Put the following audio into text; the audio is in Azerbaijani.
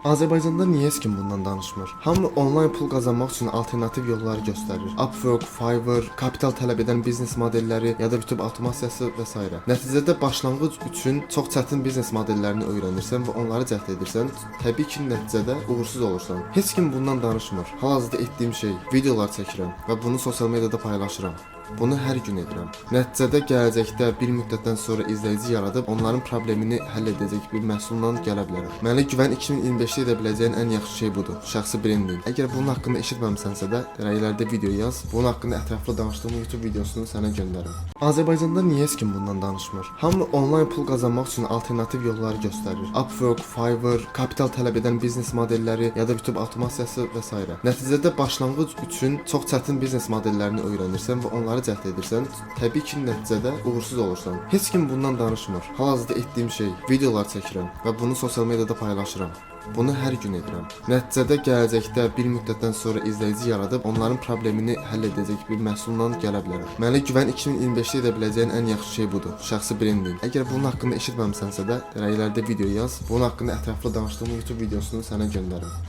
Azərbaycanda niyə heç kim bundan danışmır? Hamı onlayn pul qazanmaq üçün alternativ yolları göstərir. Upwork, Fiverr, kapital tələb edən biznes modelləri ya da YouTube avtomasiyası və s. Nəticədə başlanğıc üçün çox çətin biznes modellərini öyrənirsən və onları cəhd edirsən. Təbii ki, nəticədə uğursuz olursan. Heç kim bundan danışmır. Hal-hazırda etdiyim şey, videolar çəkirəm və bunu sosial mediada paylaşıram. Bunu hər gün edirəm. Nəticədə gələcəkdə bir müddətdən sonra izləyici yaradıb onların problemini həll edəcək bir məhsulla gələ bilərəm. Mənə güvən 2025-də edə biləcəyin ən yaxşı şey budur. Şəxsi brendinq. Əgər bunun haqqında eşitməmisənsə də rəylərdə video yaz. Bunun haqqında ətraflı danışdığım YouTube videosunu sənə göndərim. Azərbaycanda niyə heç kim bundan danışmır? Hamı onlayn pul qazanmaq üçün alternativ yolları göstərir. Upwork, Fiverr, kapital tələb edən biznes modelləri ya da YouTube avtomasiyası və s. Nəticədə başlanğıc üçün çox çətin biznes modellərini öyrənirsən və onları cəhd edirsən. Təbii ki, nəticədə uğursuz olursan. Heç kim bundan danışmır. Hal-hazırda etdiyim şey, videolar çəkirəm və bunu sosial mediada paylaşıram. Bunu hər gün edirəm. Nəticədə gələcəkdə bir müddətdən sonra izləyici yaradıb onların problemini həll edəcək bir məhsulla gələ bilərəm. Mənə güvən 2025-də edə biləcəyin ən yaxşı şey budur. Şəxsi brendinq. Əgər bunun haqqında eşitməmisənsə də rəylərdə video yaz. Bunun haqqında ətraflı danışdığım YouTube videosunu sənə göndərim.